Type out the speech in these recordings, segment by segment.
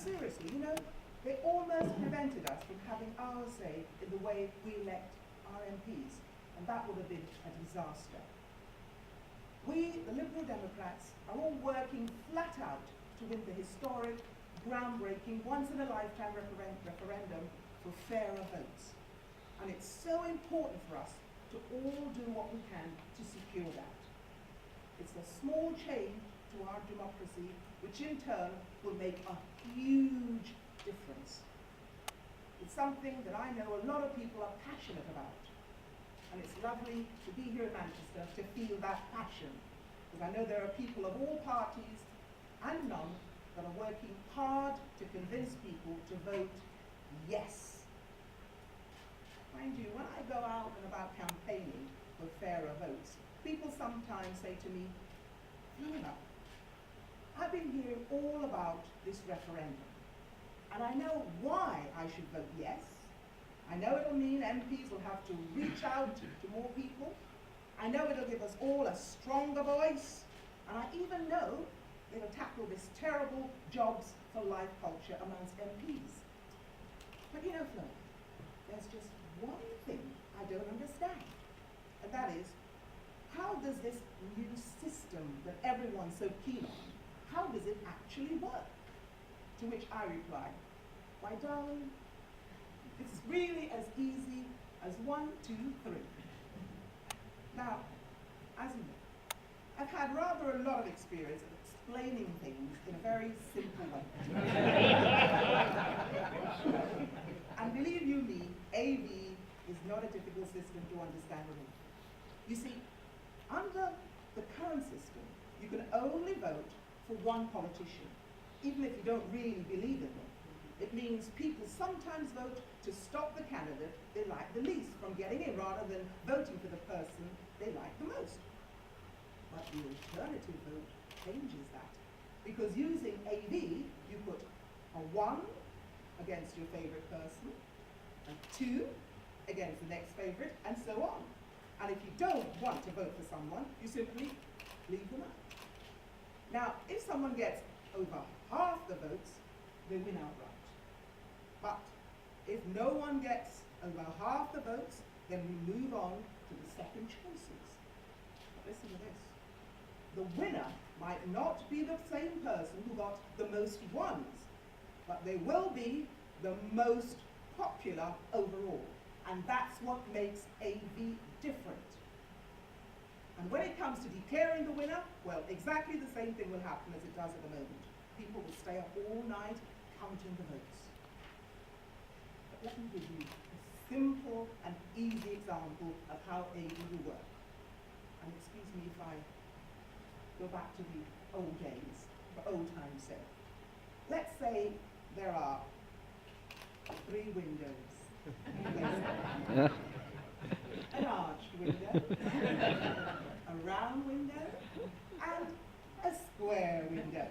seriously, you know, they almost prevented us from having our say in the way we elect our MPs, and that would have been a disaster. We, the Liberal Democrats, are all working flat out to win the historic, groundbreaking, once-in-a-lifetime referendum for fairer votes. And it's so important for us to all do what we can to secure that. It's a small change to our democracy, which in turn will make a huge difference. It's something that I know a lot of people are passionate about. And it's lovely to be here in Manchester to feel that passion. Because I know there are people of all parties and none that are working hard to convince people to vote yes. Mind you, when I go out and about campaigning for fairer votes, people sometimes say to me, Floella, I've been hearing all about this referendum, and I know why I should vote yes. I know it'll mean MPs will have to reach out to more people. I know it'll give us all a stronger voice, and I even know it'll tackle this terrible jobs for life culture amongst MPs. But you know, Flo, there's just one thing I don't understand, and that is, how does this new system that everyone's so keen on, how does it actually work? To which I reply, why darling, it's really as easy as 1, 2, 3. Now, as you know, I've had rather a lot of experience of explaining things in a very simple way. And believe you me, AV is not a difficult system to understand at all. You see, under the current system, you can only vote for one politician, even if you don't really believe in them. It means people sometimes vote to stop the candidate they like the least from getting in, rather than voting for the person they like the most. But the alternative vote changes that. Because using AV, you put a 1 against your favorite person, a 2 against the next favorite, and so on. And if you don't want to vote for someone, you simply leave them out. Now, if someone gets over half the votes, they win outright. But if no one gets over half the votes, then we move on to the second choices. But listen to this. The winner might not be the same person who got the most ones, but they will be the most popular overall. And that's what makes AV different. And when it comes to declaring the winner, well, exactly the same thing will happen as it does at the moment. People will stay up all night counting the votes. But let me give you a simple and easy example of how AV will work. And excuse me if I go back to the old days, for old time's sake. Let's say there are 3 windows. An arched window, a round window, and a square window.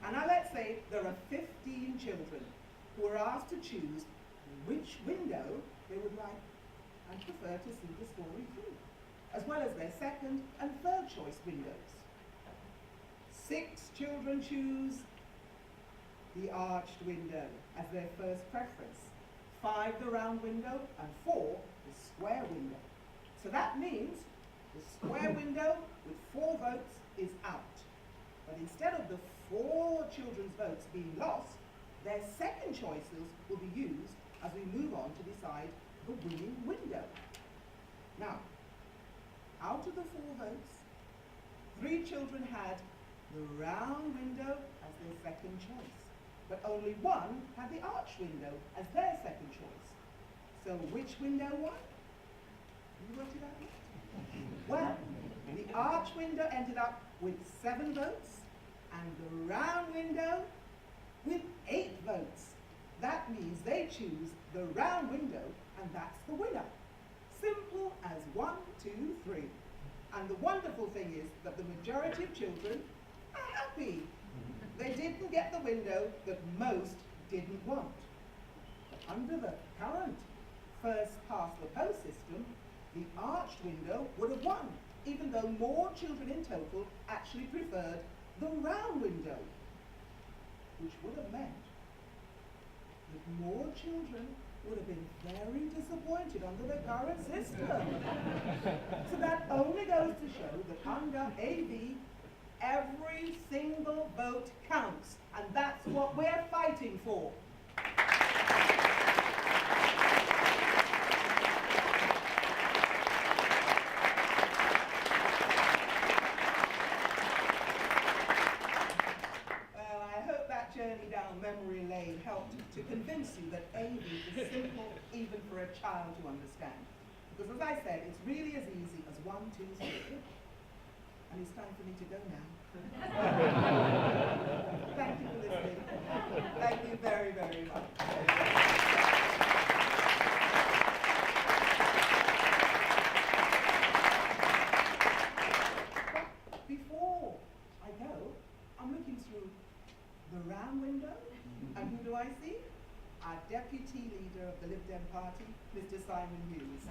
And now let's say there are 15 children who are asked to choose which window they would like and prefer to see the story through, as well as their second and third choice windows. 6 children choose the arched window as their first preference, 5 the round window, and 4 the square window. So that means the square window with 4 votes is out. But instead of the 4 children's votes being lost, their second choices will be used as we move on to decide the winning window. Now, out of the 4 votes, 3 children had the round window as their second choice, but only 1 had the arched window as their second choice. So which window won? You worked it out yet? Well, the arched window ended up with 7 votes, and the round window with 8 votes. That means they choose the round window, and that's the winner. Simple as 1, 2, 3. And the wonderful thing is that the majority of children are happy. They didn't get the window that most didn't want. But under the current first past the post system, the arched window would have won, even though more children in total actually preferred the round window, which would have meant more children would have been very disappointed under the current system. So that only goes to show that under AV, every single vote counts, and that's what we're fighting for. Journey down memory lane helped to convince you that AV is simple even for a child to understand. Because as I said, it's really as easy as 1, 2, 3. And it's time for me to go now. Thank you for listening. Thank you very, very much. But before I go, I'm looking through the round window, and who do I see? Our deputy leader of the Lib Dem Party, Mr. Simon Hughes.